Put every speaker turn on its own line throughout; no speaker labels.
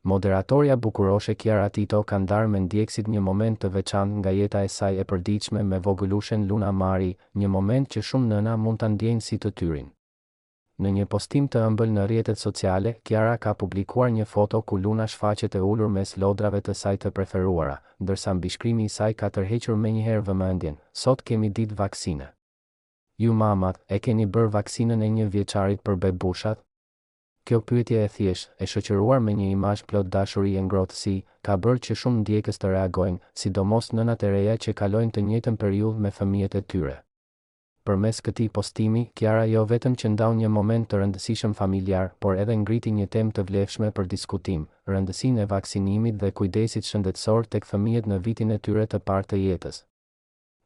Moderatorja bukuroshe Kiara Tito ka ndarë me ndjekësit një moment të veçantë nga jeta e saj e përditshme me vogëlushen Luna Mari, një moment që shumë nëna mund ta ndjejnë si të tyrin. Në një postim të ëmbël në rrjetet sociale, Kiara ka publikuar një foto ku Luna shfaqet e ulur mes lodrave të saj të preferuara, ndërsa mbi shkrimi i saj ka tërhequr menjëherë vëmendjen: "Sot kemi ditë vaksine. Ju mamat, e keni bërë vaksinën e 1 vjeçarit për bebushat?" Kjo pyetje e thjeshtë, e shoqëruar me një imazh plot dashuri e ngrohtësi, ka bërë që shumë ndjekës të reagojnë, sidomos nënat e reja që kalojnë të njëjtën periudhë me fëmijët e tyre. Përmes këtij postimi, Kiara jo vetëm që ndau një moment të rëndësishëm familjar, por edhe ngriti një temë të vlefshme për diskutim: rëndësinë e vaksinimit dhe kujdesit shëndetësor tek fëmijët në vitin e tyre të parë të jetës.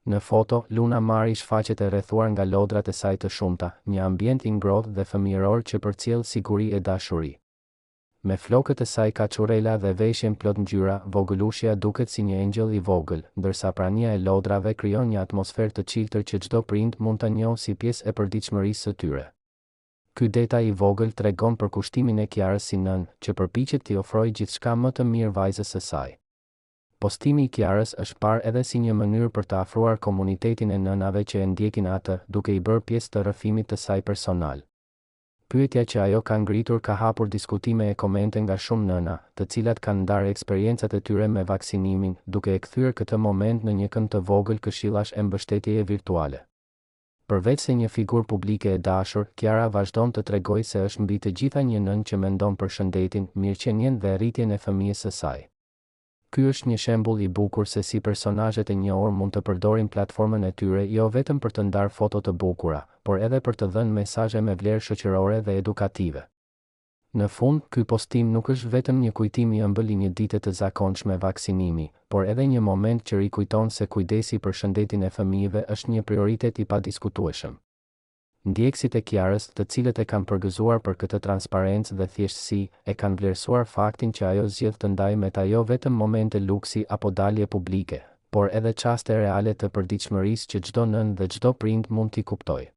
Në foto, Luna Mari shfaqet e rrethuar nga lodrat e saj të shumta, një ambient i ngrohtë dhe fëmijëror që përcjell siguri e dashuri. Me flokët e saj kaçurela dhe veshjen plot ngjyra, vogëlushja duket si një engjëll i vogël, ndërsa prania e lodrave krijon një atmosferë të çiltër që çdo prind mund ta njohë si pjesë e përditshmërisë së tyre. Ky detaj i vogël tregon për kushtimin e Kiarës si nën, që përpiqet t'i ofrojë gjithçka më të mirë vajzës së saj. Postimi i Kiarës është parë edhe si një mënyrë për të afruar komunitetin e nënave që e ndjekin atë, duke i bërë pjesë të rrëfimit të saj personal. Pyetja që ajo ka ngritur ka hapur diskutime e komente nga shumë nëna, të cilat kanë ndarë eksperiencat e tyre me vaksinimin, duke e kthyer këtë moment në një kënd të vogël këshillash e mbështetjeje virtuale. Përveç se një figurë publike e dashur, Kiara vazhdon të tregojë se është mbi të gjitha një nën që mendon për shëndetin, mirëqenien dhe rritjen e fëmijës së saj. Ky është një shembull i bukur se si personazhet e njohur mund të përdorin platformën e tyre jo vetëm për të ndarë foto të bukura, por edhe për të dhënë mesazhe me vlerë shoqërore dhe edukative. Në fund, ky postim nuk është vetëm një kujtim i ëmbël i një dite të zakonshme vaksinimi, por edhe një moment që rikujton se kujdesi për shëndetin e fëmijëve është një prioritet i padiskutueshëm. Ndjekësit e Kiarës, të cilët e kanë përgëzuar për këtë transparencë dhe thjeshtësi, e kanë vlerësuar faktin që ajo zgjedh të ndajë me ta jo vetëm momente luksi apo dalje publike, por edhe çaste reale të përditshmërisë që çdo nën dhe çdo prind mund t'i kuptojë.